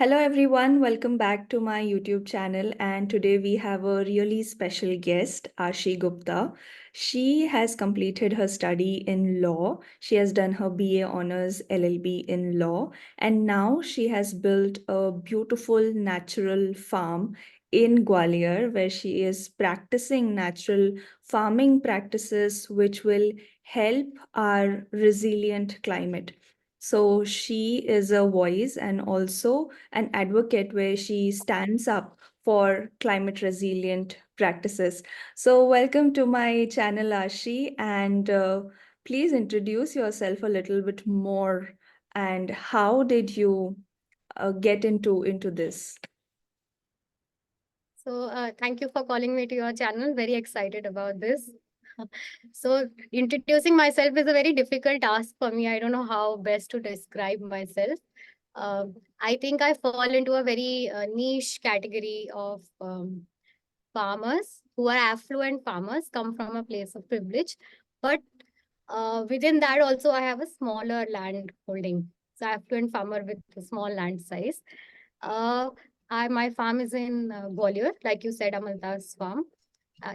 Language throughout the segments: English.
Hello everyone, welcome back to my YouTube channel. And today we have a really special guest, Ashi Gupta. She has completed her study in law. She has done her BA honors LLB in law, and now she has built a beautiful natural farm in Gwalior where she is practicing natural farming practices which will help our resilient climate. So she is a voice and also an advocate where she stands up for climate resilient practices. So, welcome to my channel, Ashi, and please introduce yourself a little bit more. And how did you get into this? Thank you for calling me to your channel. Very excited about this. So, introducing myself is a very difficult task for me. I don't know how best to describe myself. I think I fall into a very niche category of farmers who are affluent farmers, come from a place of privilege. But within that, also, I have a smaller land holding. So, affluent farmer with a small land size. Uh, my farm is in Gwalior, like you said, Amalta's farm.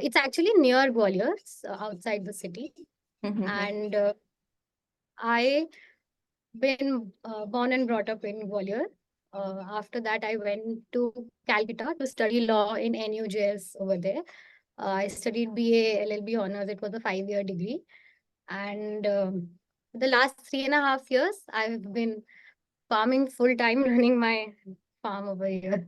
It's actually near Gwalior, outside the city. And I been born and brought up in Gwalior. After that, I went to Calcutta to study law in NUJS over there. I studied BA LLB honors. It was a 5-year degree. And the last 3.5 years, I've been farming full time, running my farm over here.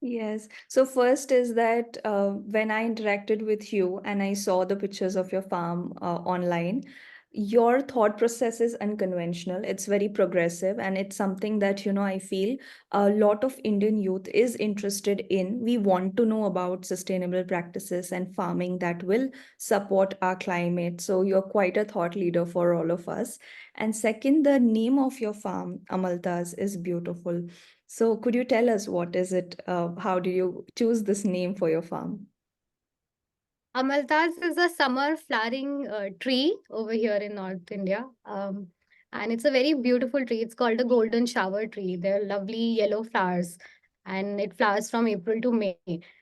Yes. So first is that when I interacted with you and I saw the pictures of your farm online, your thought process is unconventional. It's very progressive, and it's something that, I feel a lot of Indian youth is interested in. We want to know about sustainable practices and farming that will support our climate. So you're quite a thought leader for all of us. And second, the name of your farm, Amaltas, is beautiful. So could you tell us what is it? How do you choose this name for your farm? Amalthas is a summer flowering tree over here in North India. And it's a very beautiful tree. It's called a golden shower tree. They're lovely yellow flowers and it flowers from April to May.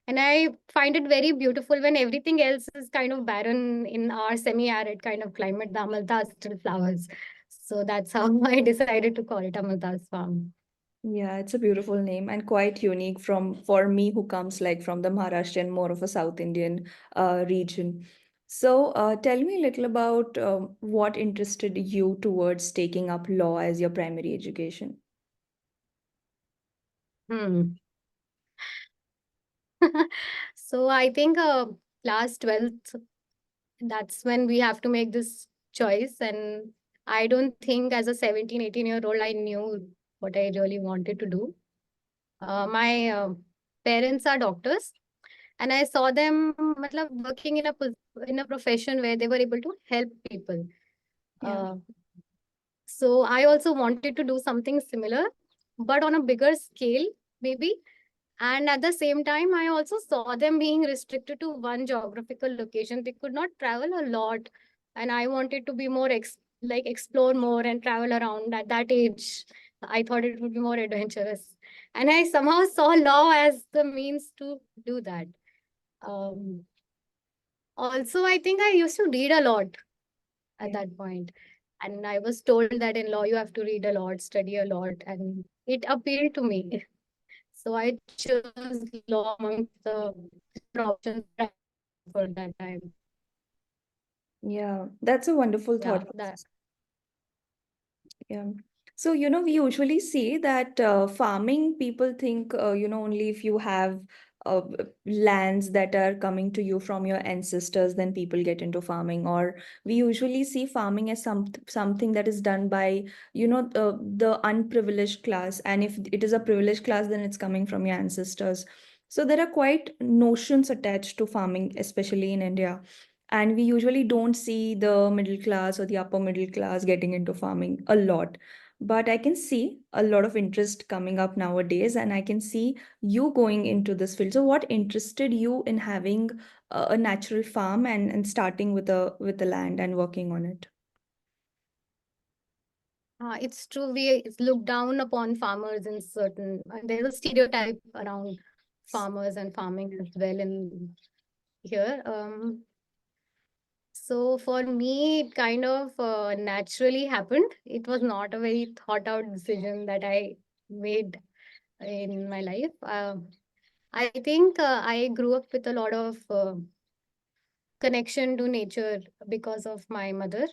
And I find it very beautiful when everything else is kind of barren in our semi-arid kind of climate. The Amalthas still flowers. So that's how I decided to call it Amalthas Farm. Yeah, it's a beautiful name and quite unique from for me who comes like from the Maharashtrian, more of a South Indian region. So tell me a little about what interested you towards taking up law as your primary education. Hmm. So I think class 12th, that's when we have to make this choice. And I don't think as a 17, 18-year-old, I knew what I really wanted to do. My parents are doctors, and I saw them matlab, working in a profession where they were able to help people. Yeah. Uh, so I also wanted to do something similar, but on a bigger scale, maybe. And at the same time, I also saw them being restricted to one geographical location. They could not travel a lot. And I wanted to be more like explore more and travel around at that age. I thought it would be more adventurous. And I somehow saw law as the means to do that. Um, Also, I think I used to read a lot at Yeah. that point. And I was told that in law, you have to read a lot, study a lot. And it appealed to me. So I chose law amongst the options for that time. Yeah, that's a wonderful Yeah, thought. that. Yeah. So, we usually say that farming, people think, only if you have uh, lands that are coming to you from your ancestors, then people get into farming. Or we usually see farming as something that is done by, the unprivileged class. And if it is a privileged class, then it's coming from your ancestors. So there are quite notions attached to farming, especially in India. And we usually don't see the middle class or the upper middle class getting into farming a lot. But I can see a lot of interest coming up nowadays, and I can see you going into this field. So, what interested you in having a natural farm and starting with a land and working on it? It's true. We look down upon farmers in certain. There's a stereotype around farmers and farming as well in here. So for me, it kind of naturally happened. It was not a very thought out decision that I made in my life. I think I grew up with a lot of connection to nature because of my mother.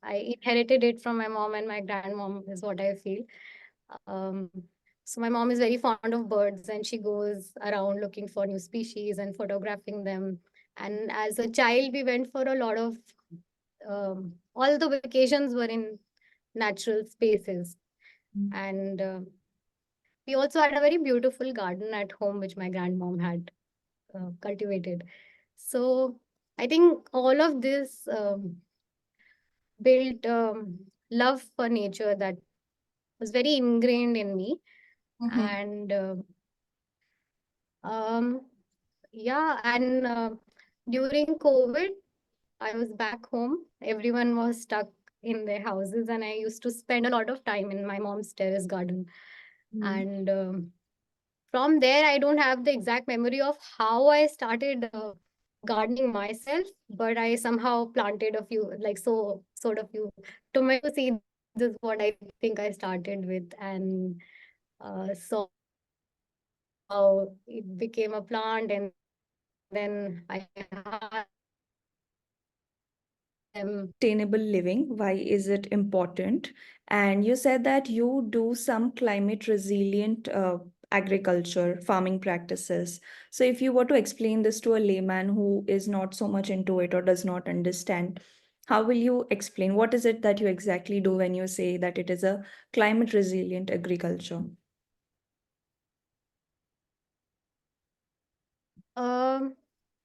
I inherited it from my mom and my grandmom, is what I feel. Um, so my mom is very fond of birds and she goes around looking for new species and photographing them. And as a child, we went for a lot of all the vacations were in natural spaces. And we also had a very beautiful garden at home, which my grandmom had cultivated. So I think all of this built love for nature that was very ingrained in me. Mm-hmm. And um, yeah, and during COVID, I was back home. Everyone was stuck in their houses, and I used to spend a lot of time in my mom's terrace garden. And from there, I don't have the exact memory of how I started gardening myself, but I somehow planted a few, like so, sort of few tomato seeds is what I think I started with, and saw how it became a plant, and then I harvested them. Sustainable living, why is it important? And you said that you do some climate resilient agriculture, farming practices. So, if you were to explain this to a layman who is not so much into it or does not understand, how will you explain? What is it that you exactly do when you say that it is a climate resilient agriculture? Um,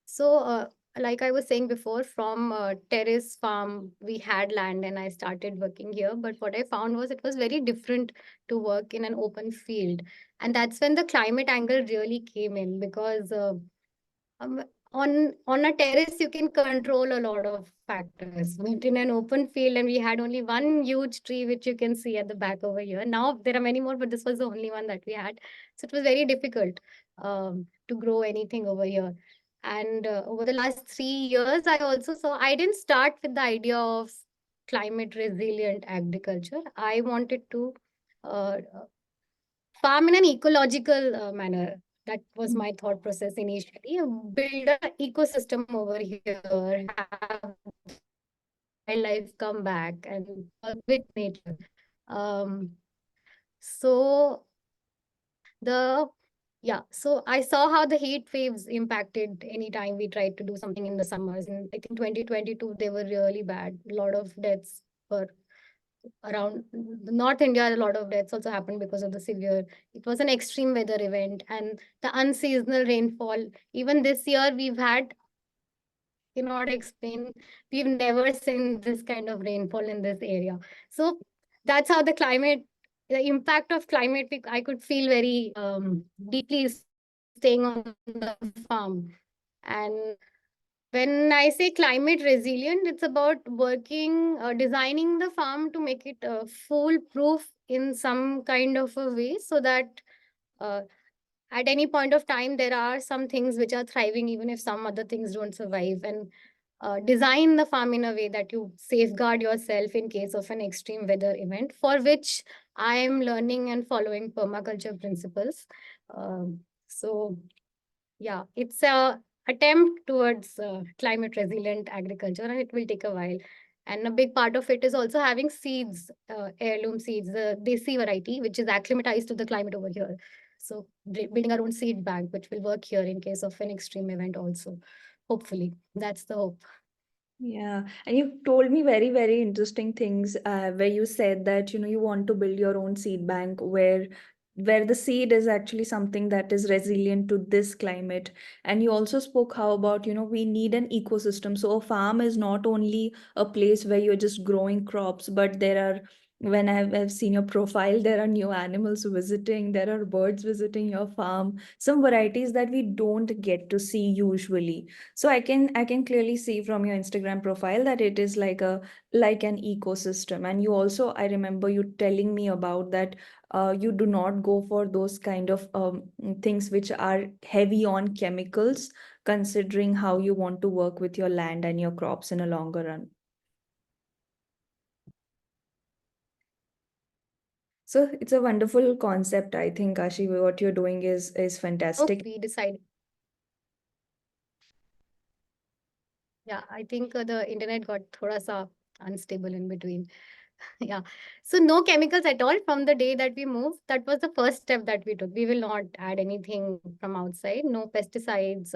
so, like I was saying before, from terrace farm, we had land and I started working here. But what I found was it was very different to work in an open field. And that's when the climate angle really came in because um, on a terrace, you can control a lot of factors. But in an open field, and we had only one huge tree, which you can see at the back over here. Now there are many more, but this was the only one that we had. So it was very difficult to grow anything over here. And over the last 3 years, I also saw I didn't start with the idea of climate resilient agriculture. I wanted to uh, farm in an ecological manner. That was my thought process initially. Build an ecosystem over here, have wildlife come back and work with nature. Um, so the yeah, so I saw how the heat waves impacted anytime we tried to do something in the summers. And I think 2022 they were really bad. A lot of deaths were around North India, a lot of deaths also happened because of the severe. It was an extreme weather event, and the unseasonal rainfall. Even this year, we've had cannot explain. We've never seen this kind of rainfall in this area. So that's how the impact of climate, I could feel very deeply staying on the farm. And when I say climate resilient, it's about working, designing the farm to make it foolproof in some kind of a way so that uh, at any point of time, there are some things which are thriving, even if some other things don't survive. And design the farm in a way that you safeguard yourself in case of an extreme weather event, for which I am learning and following permaculture principles. So yeah, it's a attempt towards climate resilient agriculture, and it will take a while. And a big part of it is also having seeds, heirloom seeds, the desi variety, which is acclimatized to the climate over here. So building our own seed bank, which will work here in case of an extreme event also. Hopefully, that's the hope. Yeah, and you told me very, very interesting things where you said that you want to build your own seed bank where the seed is actually something that is resilient to this climate. And you also spoke how about we need an ecosystem. So a farm is not only a place where you're just growing crops, but there are when I've seen your profile, there are new animals visiting, there are birds visiting your farm, some varieties that we don't get to see usually. So I can clearly see from your Instagram profile that it is like an ecosystem. And you also, I remember you telling me about that you do not go for those kind of things which are heavy on chemicals, considering how you want to work with your land and your crops in a longer run. So it's a wonderful concept, I think, Ashi. What you're doing is fantastic. We decided. Yeah, I think the internet got thoda sa unstable in between. Yeah. So no chemicals at all from the day that we moved. That was the first step that we took. We will not add anything from outside. No pesticides.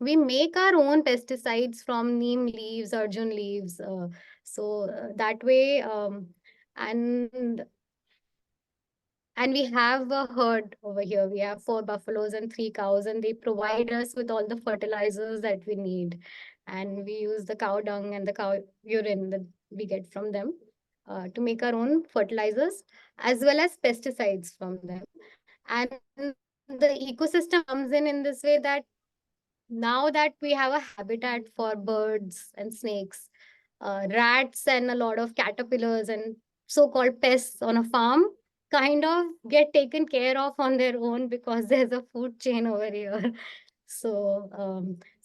We make our own pesticides from neem leaves, arjun leaves. That way, and and we have a herd over here. We have 4 buffaloes and 3 cows, and they provide us with all the fertilizers that we need. And we use the cow dung and the cow urine that we get from them to make our own fertilizers as well as pesticides from them. And the ecosystem comes in this way that now that we have a habitat for birds and snakes, rats and a lot of caterpillars and so-called pests on a farm kind of get taken care of on their own because there's a food chain over here. So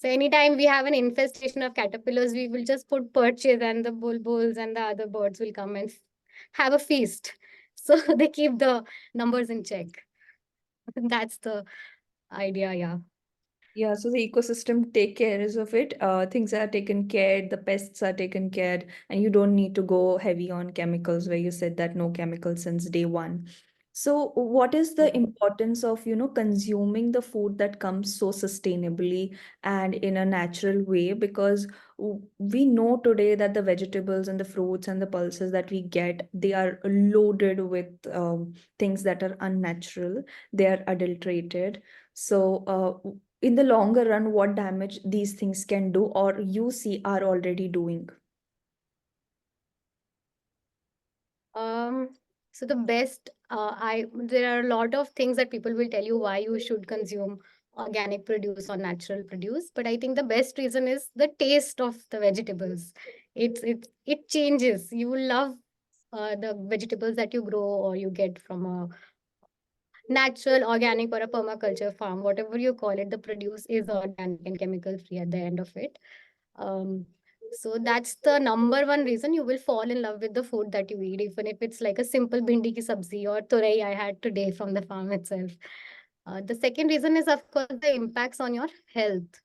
anytime we have an infestation of caterpillars, we will just put perches and the bulbuls and the other birds will come and have a feast. So they keep the numbers in check. That's the idea, yeah. Yeah, so the ecosystem take cares of it. Things are taken care, the pests are taken care, and you don't need to go heavy on chemicals where you said that no chemicals since day one. So what is the Yeah. importance of, consuming the food that comes so sustainably and in a natural way? Because we know today that the vegetables and the fruits and the pulses that we get, they are loaded with things that are unnatural, they are adulterated. So, in the longer run, what damage these things can do, or you see are already doing? Um, so the best, I there are a lot of things that people will tell you why you should consume organic produce or natural produce, but I think the best reason is the taste of the vegetables. It changes. You will love the vegetables that you grow or you get from a natural, organic, or a permaculture farm, whatever you call it. The produce is organic and chemical free at the end of it. Um, so that's the number one reason you will fall in love with the food that you eat, even if it's like a simple bhindi ki sabzi or turai I had today from the farm itself. The second reason is, of course, the impacts on your health.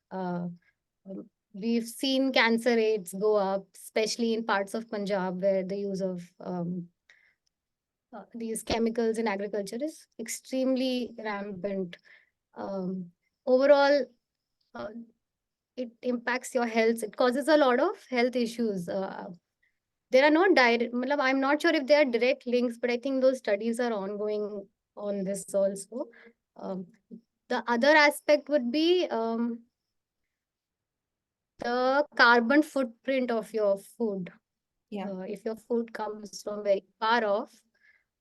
We've seen cancer rates go up, especially in parts of Punjab where the use of these chemicals in agriculture is extremely rampant. Um, Overall, uh, it impacts your health. It causes a lot of health issues. There are no direct, I'm not sure if there are direct links, but I think those studies are ongoing on this also. Um, the other aspect would be the carbon footprint of your food. Yeah. If your food comes from very far off,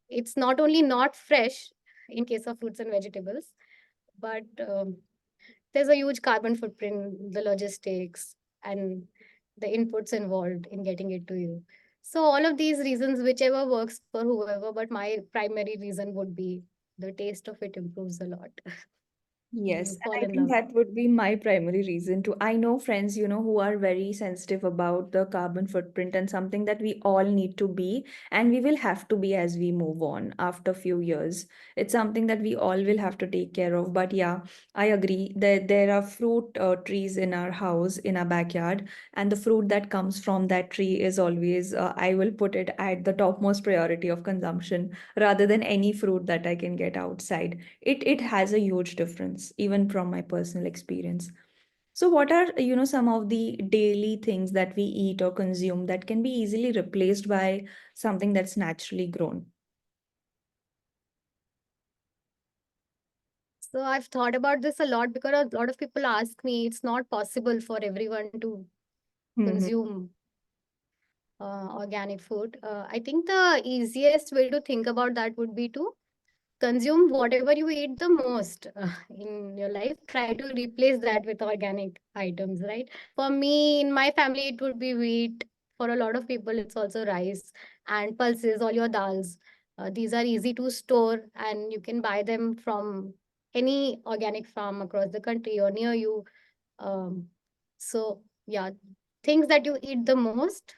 it's not only not fresh in case of fruits and vegetables, but there's a huge carbon footprint, the logistics, and the inputs involved in getting it to you. So, all of these reasons, whichever works for whoever, but my primary reason would be the taste of it improves a lot. Yes, You and fall I in think love. that would be my primary reason too. I know friends, who are very sensitive about the carbon footprint, and something that we all need to be, and we will have to be as we move on after a few years. It's something that we all will have to take care of. But yeah, I agree that there are fruit trees in our house, in our backyard, and the fruit that comes from that tree is always, I will put it at the topmost priority of consumption rather than any fruit that I can get outside. It has a huge difference, even from my personal experience. So what are, some of the daily things that we eat or consume that can be easily replaced by something that's naturally grown? So, I've thought about this a lot because a lot of people ask me it's not possible for everyone to Hmm. consume organic food. I think the easiest way to think about that would be to consume whatever you eat the most in your life. Try to replace that with organic items, right? For me, in my family, it would be wheat. For a lot of people, it's also rice and pulses, all your dals. These are easy to store and you can buy them from any organic farm across the country or near you. Um, so, yeah, things that you eat the most,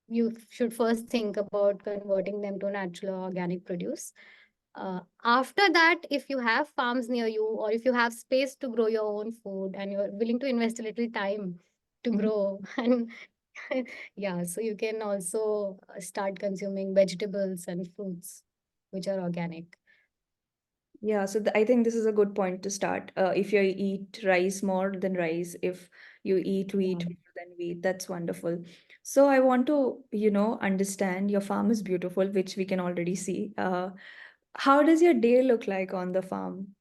you should first think about converting them to natural or organic produce. After that, if you have farms near you or if you have space to grow your own food and you're willing to invest a little time to Mhm. grow and yeah, so you can also start consuming vegetables and fruits which are organic. Yeah, so I think this is a good point to start. If you eat rice more than rice, if you eat wheat Yeah. more than wheat, that's wonderful. So I want to, understand your farm is beautiful, which we can already see. How does your day look like on the farm?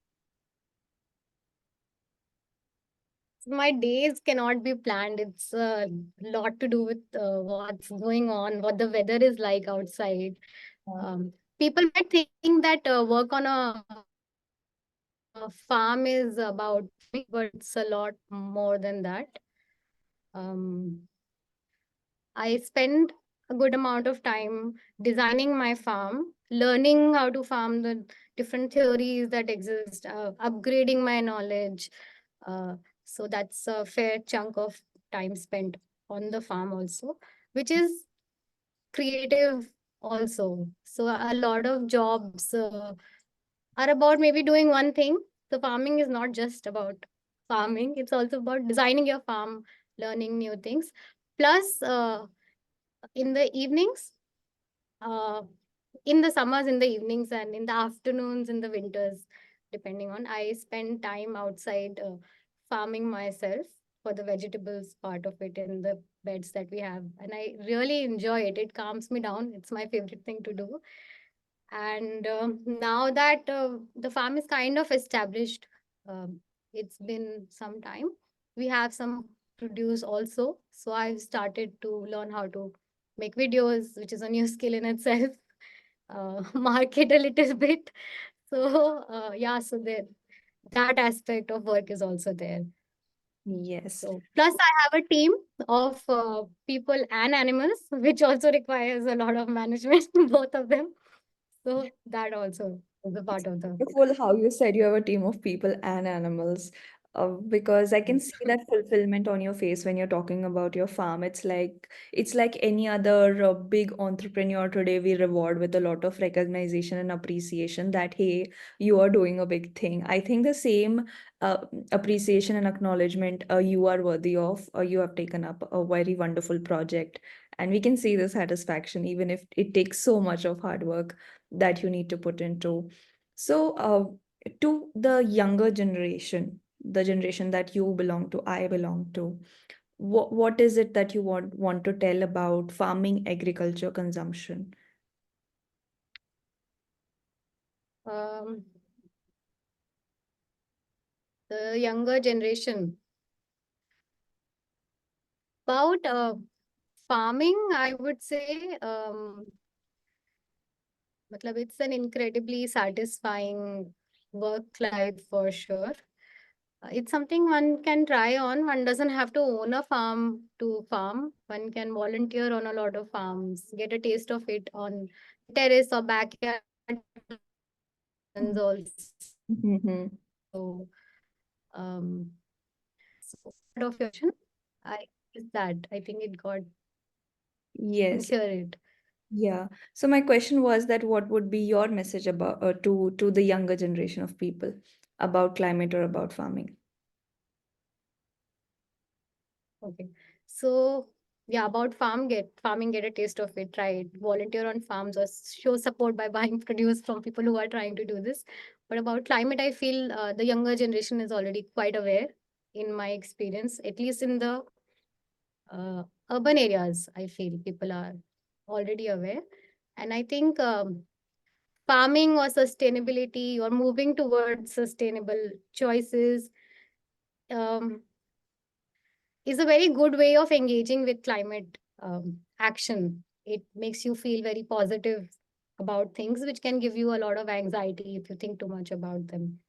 My days cannot be planned. It's a lot to do with what's going on, what the weather is like outside. Uh, Um, People might think that work on a farm is about me, but it's a lot more than that. Um, I spend a good amount of time designing my farm, learning how to farm, the different theories that exist, upgrading my knowledge. Uh, so that's a fair chunk of time spent on the farm also, which is creative also. So a lot of jobs are about maybe doing one thing. So farming is not just about farming, it's also about designing your farm, learning new things. Plus, in the evenings, uh, in the summers, in the evenings, and in the afternoons, in the winters, depending on, I spend time outside farming myself for the vegetables part of it in the beds that we have. And I really enjoy it. It calms me down. It's my favorite thing to do. And now that the farm is kind of established, um, it's been some time. We have some produce also. So I've started to learn how to make videos, which is a new skill in itself, market a little bit. So, yeah, so that aspect of work is also there. yes. So, plus I have a team of people and animals, which also requires a lot of management, both of them. So that also is a part of the Beautiful how you said you have a team of people and animals. Because I can see that fulfillment on your face when you're talking about your farm. It's like any other big entrepreneur today we reward with a lot of recognition and appreciation that hey, you are doing a big thing. I think the same uh, appreciation and acknowledgement you are worthy of. You have taken up a very wonderful project, and we can see the satisfaction even if it takes so much of hard work that you need to put into. So, to the younger generation, the generation that you belong to, I belong to, what is it that you want to tell about farming, agriculture, consumption? um, the younger generation. About farming, I would say, matlab it's an incredibly satisfying work life for sure. It's something one can try on. One doesn't have to own a farm to farm. One can volunteer on a lot of farms, get a taste of it on terrace or backyard also. Mm-hmm. Um, so part of your question, I is that I think it got can Yes, hear it. yeah. So my question was that what would be your message about to the younger generation of people about climate or about farming? Okay. So yeah, about farming, get a taste of it, try it, volunteer on farms or show support by buying produce from people who are trying to do this. But about climate, I feel the younger generation is already quite aware in my experience, at least in the uh, urban areas, I feel people are already aware. And I think farming or sustainability or moving towards sustainable choices um, is a very good way of engaging with climate. action. It makes you feel very positive about things, which can give you a lot of anxiety if you think too much about them.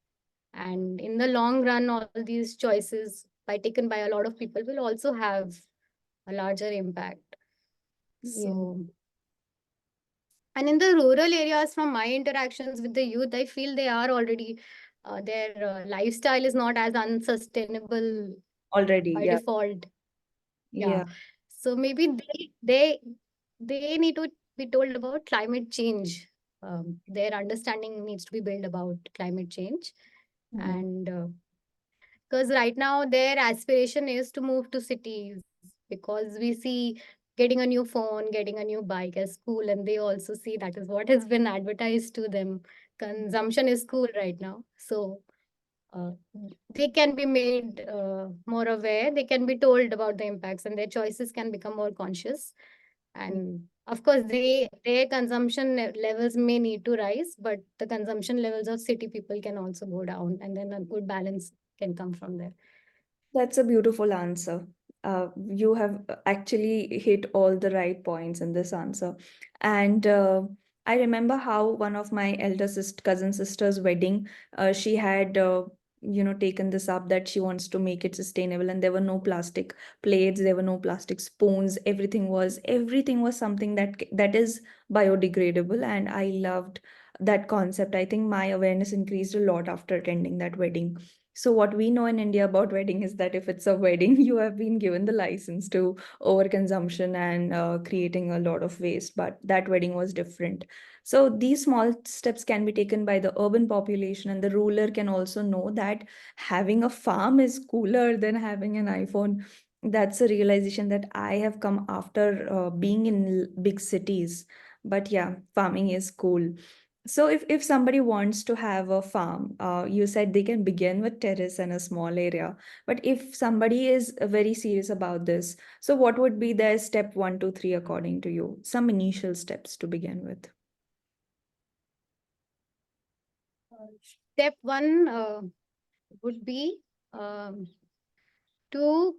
And in the long run, all these choices by taken by a lot of people will also have a larger impact. Yeah, So, and in the rural areas, from my interactions with the youth, I feel they are already, their lifestyle is not as unsustainable already. by Yeah, default. Yeah. yeah. So maybe they need to be told about climate change. Their understanding needs to be built about climate change. Mhm. And because right now their aspiration is to move to cities, because we see getting a new phone, getting a new bike as cool, and they also see that is what has been advertised to them. Consumption is cool right now. So uh, they can be made more aware, they can be told about the impacts, and their choices can become more conscious. And of course their consumption levels may need to rise, but the consumption levels of city people can also go down, and then a good balance can come from there. That's a beautiful answer. You have actually hit all the right points in this answer. And I remember how one of my elder cousin sister's wedding, she had, taken this up that she wants to make it sustainable, and there were no plastic plates, there were no plastic spoons. Everything was something that is biodegradable, and I loved that concept. I think my awareness increased a lot after attending that wedding. So what we know in India about wedding is that if it's a wedding, you have been given the license to overconsumption and creating a lot of waste. But that wedding was different. So these small steps can be taken by the urban population, and the ruler can also know that having a farm is cooler than having an iPhone. That's a realization that I have come after being in big cities. But yeah, farming is cool. So if somebody wants to have a farm, you said they can begin with terrace and a small area. But if somebody is very serious about this, so what would be their step one, two, three according to you? Some initial steps to begin with. Step one would be um, to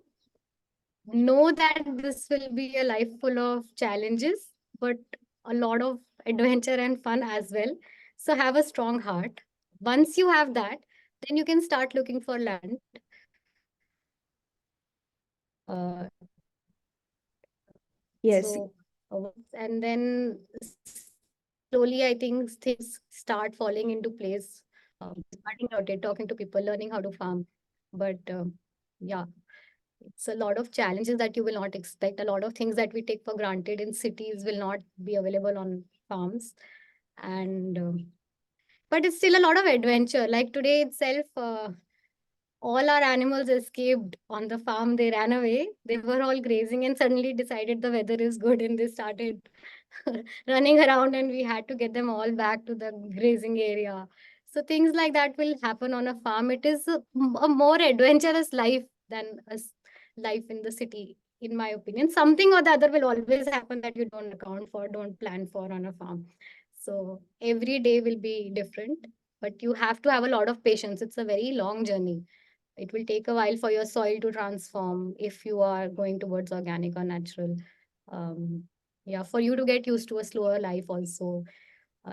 know that this will be a life full of challenges, but a lot of adventure and fun as well. So have a strong heart. Once you have that, then you can start looking for land. Yes. So, and then slowly, I think things start falling into place. Starting out it, talking to people, learning how to farm. But yeah, it's a lot of challenges that you will not expect. A lot of things that we take for granted in cities will not be available on farms. And but it's still a lot of adventure. Like today itself, all our animals escaped on the farm. They ran away. They were all grazing and suddenly decided the weather is good and they started running around, and we had to get them all back to the grazing area. So things like that will happen on a farm. It is a more adventurous life than life in the city, in my opinion. Something or the other will always happen that you don't account for, don't plan for on a farm. So every day will be different, but you have to have a lot of patience. It's a very long journey. It will take a while for your soil to transform if you are going towards organic or natural. Um, yeah, for you to get used to a slower life also.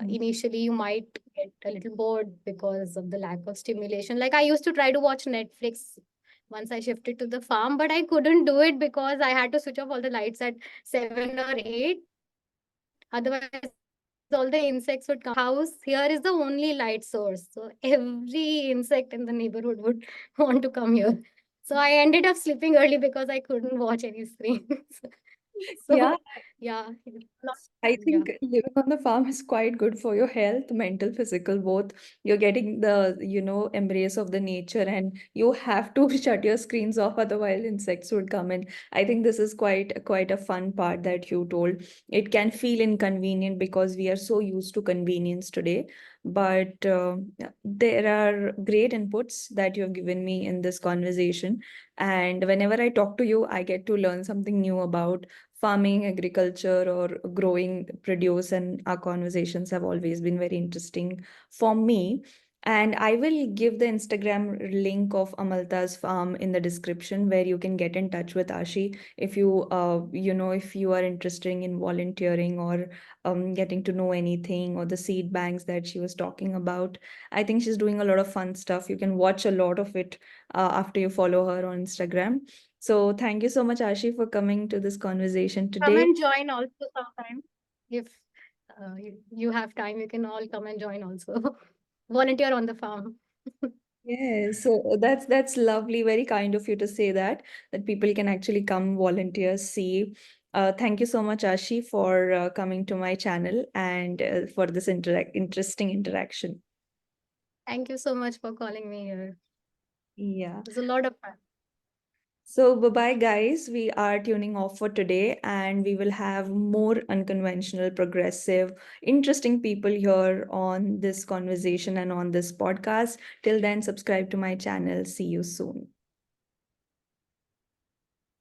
Initially, you might get a little bored because of the lack of stimulation. Like I used to try to watch Netflix once I shifted to the farm, but I couldn't do it because I had to switch off all the lights at 7 or 8. Otherwise, all the insects would come. House here is the only light source. So every insect in the neighborhood would want to come here. So I ended up sleeping early because I couldn't watch any screens. So Yeah, yeah, it's a lot. I Yeah. think living on the farm is quite good for your health, mental, physical, both. You're getting the, embrace of the nature, and you have to shut your screens off, otherwise insects would come in. I think this is quite a fun part that you told. It can feel inconvenient because we are so used to convenience today, but yeah, there are great inputs that you have given me in this conversation. And whenever I talk to you, I get to learn something new about farming, agriculture, or growing produce, and our conversations have always been very interesting for me. And I will give the Instagram link of Amalta's farm in the description where you can get in touch with Ashi if if you are interested in volunteering or getting to know anything or the seed banks that she was talking about. I think she's doing a lot of fun stuff. You can watch a lot of it after you follow her on Instagram. So thank you so much, Ashi, for coming to this conversation Come today. and join also sometime. If you have time, you can all come and join also. Volunteer on the farm. Yes, so that's lovely, very kind of you to say that people can actually come volunteer, see. Thank you so much, Ashi, for coming to my channel and for this interesting interaction. Thank you so much for calling me here. Yeah. It was a lot of fun. So bye-bye, guys. We are tuning off for today, and we will have more unconventional, progressive, interesting people here on this conversation and on this podcast. Till then, subscribe to my channel. See you soon.